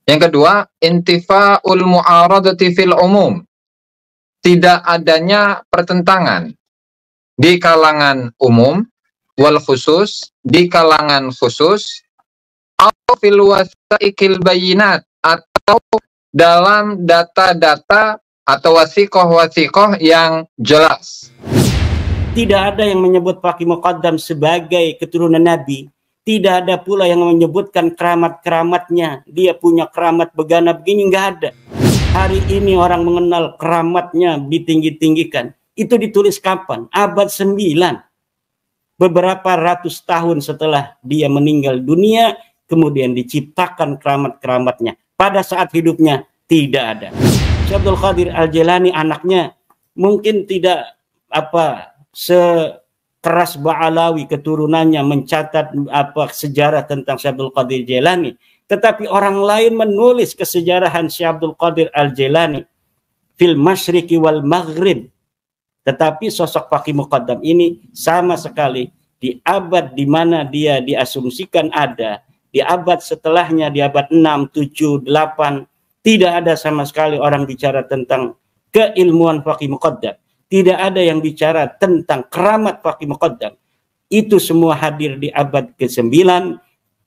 Yang kedua, intifa'ul mu'aradati fil umum. Tidak adanya pertentangan di kalangan umum, wal khusus, di kalangan khusus, atau fil wasaikil bayinat, atau dalam data-data atau wasikoh-wasikoh yang jelas. Tidak ada yang menyebut Faqih Muqaddam sebagai keturunan Nabi. Tidak ada pula yang menyebutkan keramat-keramatnya. Dia punya keramat begana begini, nggak ada. Hari ini orang mengenal keramatnya ditinggi-tinggikan. Itu ditulis kapan? Abad 9. Beberapa ratus tahun setelah dia meninggal dunia, kemudian diciptakan keramat-keramatnya. Pada saat hidupnya tidak ada. Syekh Abdul Qadir Al-Jailani anaknya mungkin tidak sekeras Ba'alawi keturunannya mencatat sejarah tentang Syekh Abdul Qadir Jailani, tetapi orang lain menulis kesejarahan Syekh Abdul Qadir Al-Jailani fil masyriqi wal maghrib. Tetapi sosok Faqih Muqaddam ini sama sekali di abad di mana dia diasumsikan ada, di abad setelahnya, di abad 6, 7, 8, tidak ada sama sekali orang bicara tentang keilmuan Faqih Muqaddam. Tidak ada yang bicara tentang keramat Faqih Muqaddam. Itu semua hadir di abad ke-9,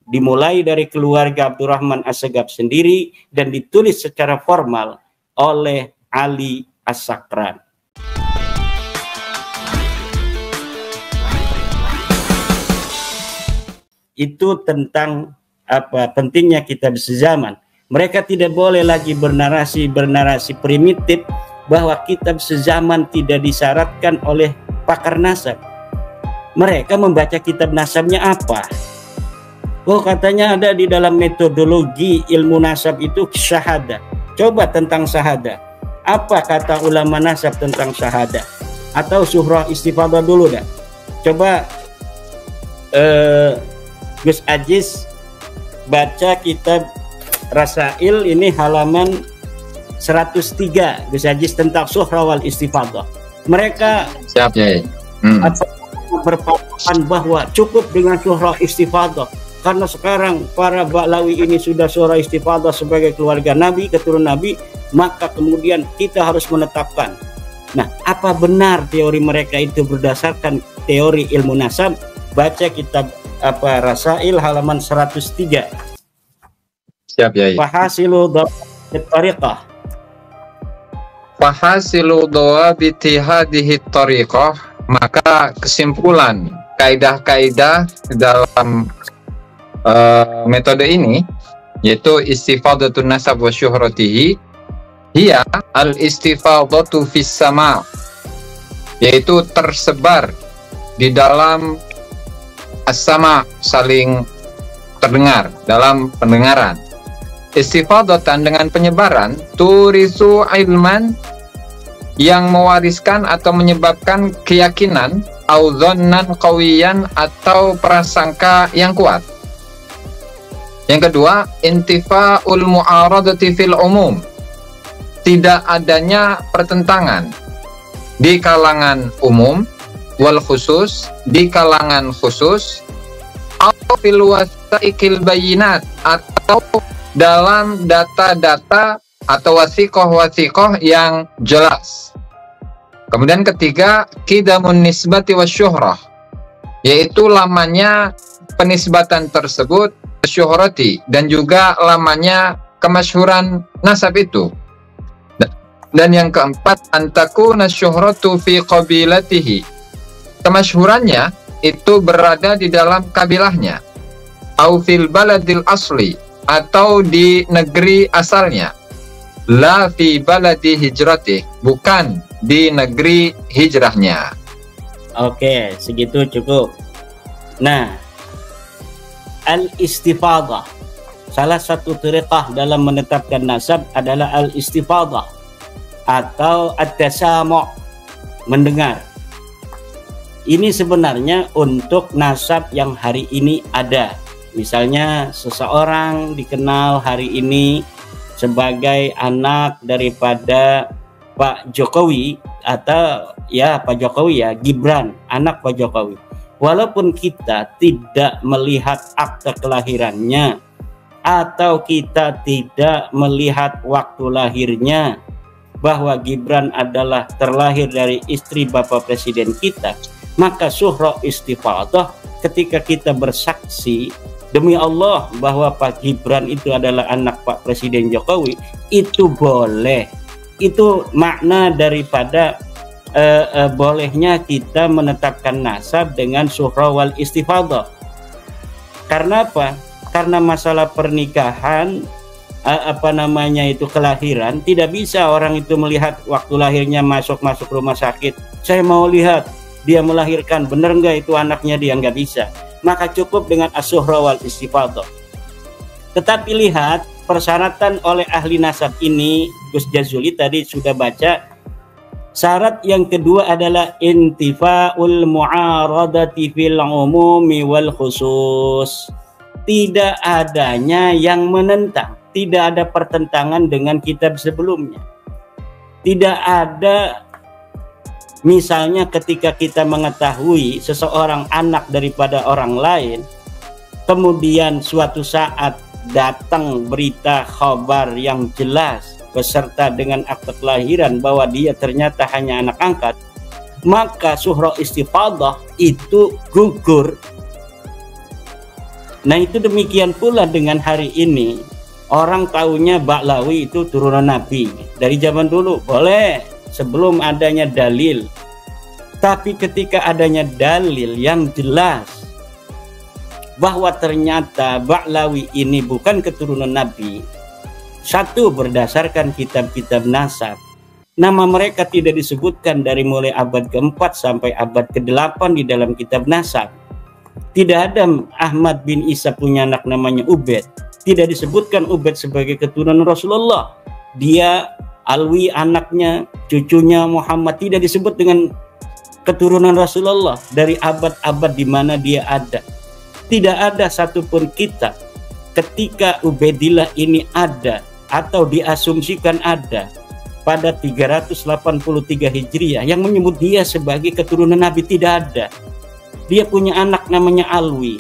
dimulai dari keluarga Abdurrahman As-Sagaf sendiri dan ditulis secara formal oleh Ali As-Sakran. Itu tentang pentingnya kitab sezaman. Mereka tidak boleh lagi bernarasi primitif bahwa kitab sezaman tidak disyaratkan oleh pakar nasab. Mereka membaca kitab nasabnya apa? Oh, katanya ada di dalam metodologi ilmu nasab itu syahadah. Coba tentang syahadah. Apa kata ulama nasab tentang syahadah? Atau syuhrah istifadah dulu dah. Coba Gus Aziz baca kitab Rasail ini halaman 103, Gus Aziz, tentang syuhrah wal istifadah. Mereka siap ya. Berpaparan bahwa cukup dengan syuhrah istifadah karena sekarang para Ba'lawi ini sudah syuhrah istifadah sebagai keluarga Nabi, keturunan Nabi, maka kemudian kita harus menetapkan. Nah, apa benar teori mereka itu berdasarkan teori ilmu nasab? Baca kitab Rasail halaman 103. Siap ya. Fahasilu tariqah. Fahasilu dawabiti hadhihi tariqah, maka kesimpulan kaidah-kaidah dalam metode ini yaitu istifadatun nasab wa syuhratihi hiya al-istifadatu fis sama', yaitu tersebar di dalam as-sama', saling terdengar dalam pendengaran. Istifadatan dengan penyebaran, turisu ilman, yang mewariskan atau menyebabkan keyakinan, au dzannan qawiyan, atau prasangka yang kuat. Yang kedua, intifa'ul mu'aradati fil umum. Tidak adanya pertentangan di kalangan umum, wal khusus, di kalangan khusus, atau fil wasaikil bayinat, atau dalam data-data atau wasikoh-wasikoh yang jelas. Kemudian ketiga, qidamun nisbati wasyuhrah, yaitu lamanya penisbatan tersebut, syuhrati, dan juga lamanya kemasyhuran nasab itu. Dan yang keempat, antakuna syuhratu fi qabilatihi, kemasyhurannya itu berada di dalam kabilahnya, au fil baladil asli, atau di negeri asalnya, la fi baladi hijratih, bukan di negeri hijrahnya. Oke, segitu cukup. Nah, al-istifadah, salah satu tariqah dalam menetapkan nasab adalah al-istifadah atau at-tasamu', mendengar. Ini sebenarnya untuk nasab yang hari ini ada. Misalnya seseorang dikenal hari ini sebagai anak daripada Pak Jokowi, atau ya Pak Jokowi ya, Gibran, anak Pak Jokowi. Walaupun kita tidak melihat akte kelahirannya, atau kita tidak melihat waktu lahirnya, bahwa Gibran adalah terlahir dari istri Bapak Presiden kita, maka syuhra istifadah ketika kita bersaksi demi Allah bahwa Pak Gibran itu adalah anak Pak Presiden Jokowi, itu boleh. Itu makna daripada bolehnya kita menetapkan nasab dengan syuhra wal istifadah. Karena apa? Karena masalah pernikahan, kelahiran, tidak bisa orang itu melihat waktu lahirnya masuk rumah sakit. Saya mau lihat dia melahirkan, benar nggak itu anaknya dia, nggak bisa. Maka cukup dengan as-syuhra wal istifadah. Tetapi lihat persyaratan oleh ahli nasab ini, Gus Jazuli tadi sudah baca. Syarat yang kedua adalah intifaul mu'aradati fil umumi wal khusus. Tidak adanya yang menentang, tidak ada pertentangan dengan kitab sebelumnya. Tidak ada, misalnya ketika kita mengetahui seseorang anak daripada orang lain, kemudian suatu saat datang berita khabar yang jelas beserta dengan akte kelahiran bahwa dia ternyata hanya anak angkat, maka syuhra istifadah itu gugur. Nah, itu demikian pula dengan hari ini. Orang taunya Ba'lawi itu turunan Nabi dari zaman dulu, boleh sebelum adanya dalil. Tapi ketika adanya dalil yang jelas bahwa ternyata Ba'lawi ini bukan keturunan Nabi, satu, berdasarkan kitab-kitab nasab, nama mereka tidak disebutkan dari mulai abad ke-4 sampai abad ke-8 di dalam kitab nasab. Tidak ada Ahmad bin Isa punya anak namanya Ubaid. Tidak disebutkan Ubaid sebagai keturunan Rasulullah. Dia Alwi anaknya, cucunya Muhammad, tidak disebut dengan keturunan Rasulullah dari abad-abad di mana dia ada. Tidak ada satupun kitab ketika Ubaidillah ini ada atau diasumsikan ada pada 383 Hijriah yang menyebut dia sebagai keturunan Nabi. Tidak ada. Dia punya anak namanya Alwi.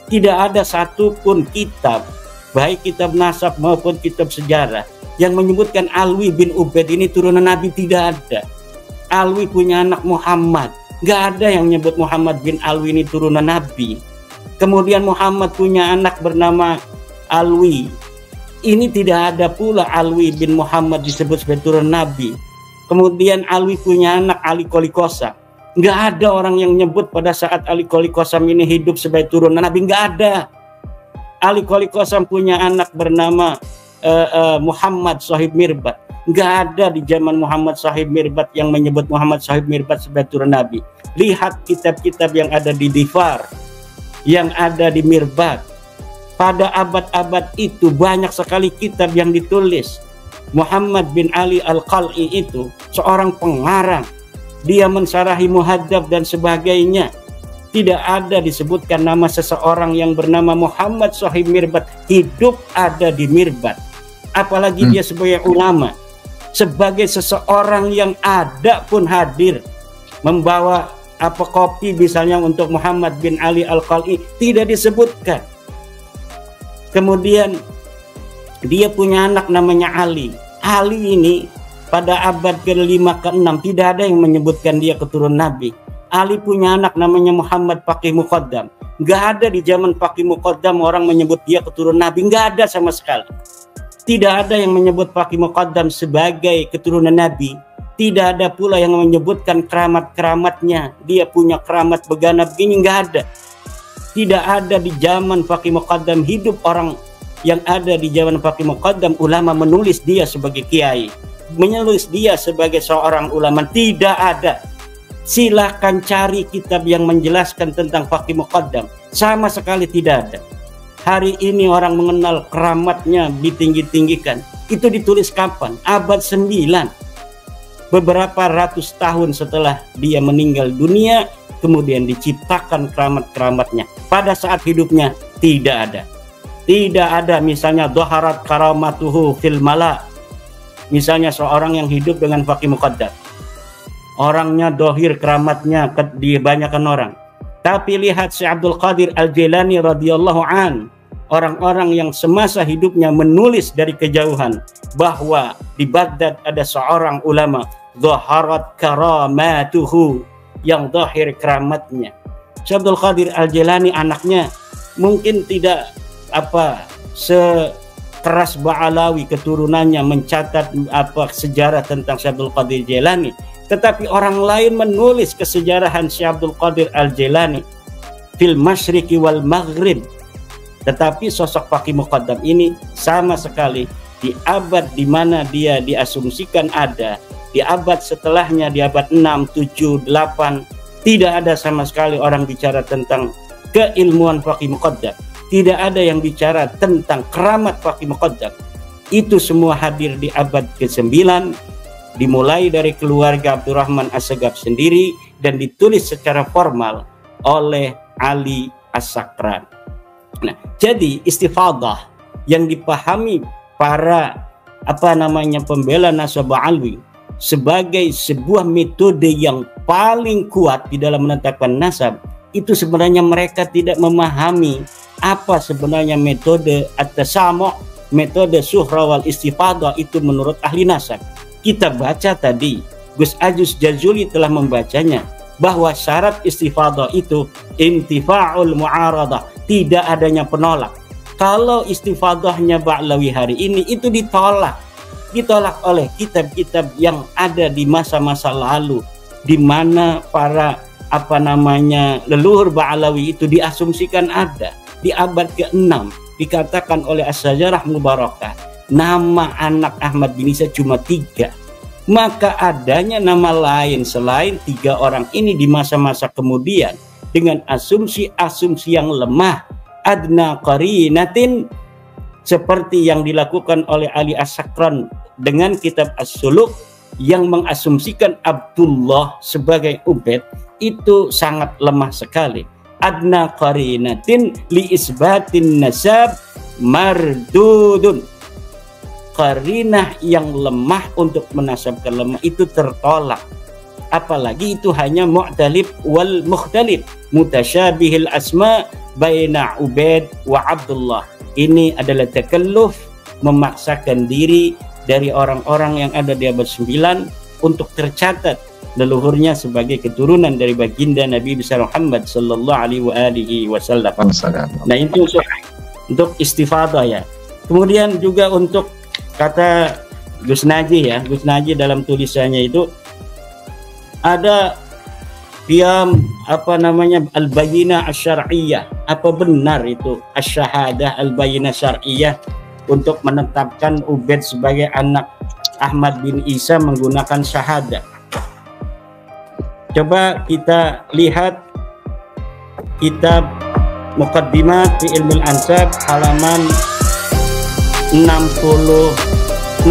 Tidak ada satupun kitab, baik kitab nasab maupun kitab sejarah, yang menyebutkan Alwi bin Ubaid ini turunan Nabi. Tidak ada. Alwi punya anak Muhammad. Gak ada yang menyebut Muhammad bin Alwi ini turunan Nabi. Kemudian Muhammad punya anak bernama Alwi. Ini tidak ada pula Alwi bin Muhammad disebut sebagai turunan Nabi. Kemudian Alwi punya anak Ali Qolikosam. Nggak ada orang yang nyebut pada saat Ali Qolikosam ini hidup sebagai turunan Nabi. Nggak ada. Ali Qolikosam punya anak bernama Muhammad Sahib Mirbat. Nggak ada di zaman Muhammad Sahib Mirbat yang menyebut Muhammad Sahib Mirbat sebagai turunan Nabi. Lihat kitab-kitab yang ada di Difar, yang ada di Mirbat. Pada abad-abad itu banyak sekali kitab yang ditulis. Muhammad bin Ali Al-Qal'i itu seorang pengarang. Dia mensyarahi Muhadzab dan sebagainya. Tidak ada disebutkan nama seseorang yang bernama Muhammad Sahib Mirbat hidup ada di Mirbat. Apalagi dia sebagai ulama, sebagai seseorang yang ada pun hadir membawa kopi misalnya untuk Muhammad bin Ali Al-Qal'i, tidak disebutkan. Kemudian dia punya anak namanya Ali. Ali ini pada abad ke-5 ke-6 tidak ada yang menyebutkan dia keturunan Nabi. Ali punya anak namanya Muhammad Faqih Muqaddam. Nggak ada di zaman Faqih Muqaddam orang menyebut dia keturunan Nabi. Nggak ada sama sekali. Tidak ada yang menyebut Faqih Muqaddam sebagai keturunan Nabi. Tidak ada pula yang menyebutkan keramat-keramatnya. Dia punya keramat begana begini. Nggak ada. Tidak ada di zaman Faqih Muqaddam hidup orang yang ada di zaman Faqih Muqaddam ulama menulis dia sebagai kiai, menulis dia sebagai seorang ulama. Tidak ada. Silahkan cari kitab yang menjelaskan tentang Faqih Muqaddam. Sama sekali tidak ada. Hari ini orang mengenal keramatnya ditinggi-tinggikan. Itu ditulis kapan? Abad 9. Beberapa ratus tahun setelah dia meninggal dunia, kemudian diciptakan keramat-keramatnya. Pada saat hidupnya tidak ada. Tidak ada misalnya dhaharat karamatuhu fil mala. Misalnya seorang yang hidup dengan Faqih Muqaddam. Orangnya dohir keramatnya di banyakan orang. Tapi lihat Syekh Abdul Qadir Al-Jilani radhiyallahu an. orang-orang yang semasa hidupnya menulis dari kejauhan bahwa di Baghdad ada seorang ulama zaharat karamatuhu, yang zahir keramatnya. Syekh Abdul Qadir Al-Jailani anaknya mungkin tidak sekeras Ba'alawi keturunannya mencatat sejarah tentang Syekh Abdul Qadir Jailani, tetapi orang lain menulis kesejarahan Syekh Abdul Qadir Al-Jailani fil masyriqi wal maghrib. Tetapi sosok Faqih Muqaddam ini sama sekali di abad di mana dia diasumsikan ada, di abad setelahnya, di abad 6, 7, 8, tidak ada sama sekali orang bicara tentang keilmuan Faqih Muqaddam. Tidak ada yang bicara tentang keramat Faqih Muqaddam. Itu semua hadir di abad ke-9, dimulai dari keluarga Abdurrahman As-Sagaf sendiri dan ditulis secara formal oleh Ali As-Sakran. Nah, jadi istifadah yang dipahami para pembela nasab alwi sebagai sebuah metode yang paling kuat di dalam menetapkan nasab, itu sebenarnya mereka tidak memahami apa sebenarnya metode at-tasamu', metode suhra wal istifadah itu menurut ahli nasab. Kita baca tadi, Gus Ajuz Jazuli telah membacanya, bahwa syarat istifadah itu intifa'ul mu'aradah, tidak adanya penolak. Kalau istifadahnya Ba'lawi hari ini itu ditolak oleh kitab-kitab yang ada di masa-masa lalu, di mana para leluhur Ba'lawi itu diasumsikan ada. Di abad ke-6 dikatakan oleh As-Sajarah Mubarakah nama anak Ahmad bin Isa cuma 3. Maka adanya nama lain selain 3 orang ini di masa-masa kemudian dengan asumsi-asumsi yang lemah, adna qarinatin, seperti yang dilakukan oleh Ali As-Sakran dengan kitab As-Suluk yang mengasumsikan Abdullah sebagai Ubaid, itu sangat lemah sekali. Adna qarinatin li isbatin nasab mardudun. Qarinah yang lemah untuk menasabkan lemah itu tertolak. Apalagi itu hanya mu'talib wal mukhtalib, mutasyabihil asma baina Ubaid wa Abdullah. Ini adalah takalluf, memaksakan diri dari orang-orang yang ada di abad 9 untuk tercatat leluhurnya sebagai keturunan dari baginda Nabi besar Muhammad sallallahu alaihi wasallam. Nah, itu untuk istifadah ya. Kemudian juga untuk kata Gus Najih ya, Gus Najih dalam tulisannya itu ada qiyam al-bayyinah asy-syar'iyyah. Apa benar itu asy-syahadah al-bayyinah syar'iyyah untuk menetapkan Ubaid sebagai anak Ahmad bin Isa menggunakan syahadah? Coba kita lihat kitab Muqaddimat fi Ilmil Ansab halaman 66.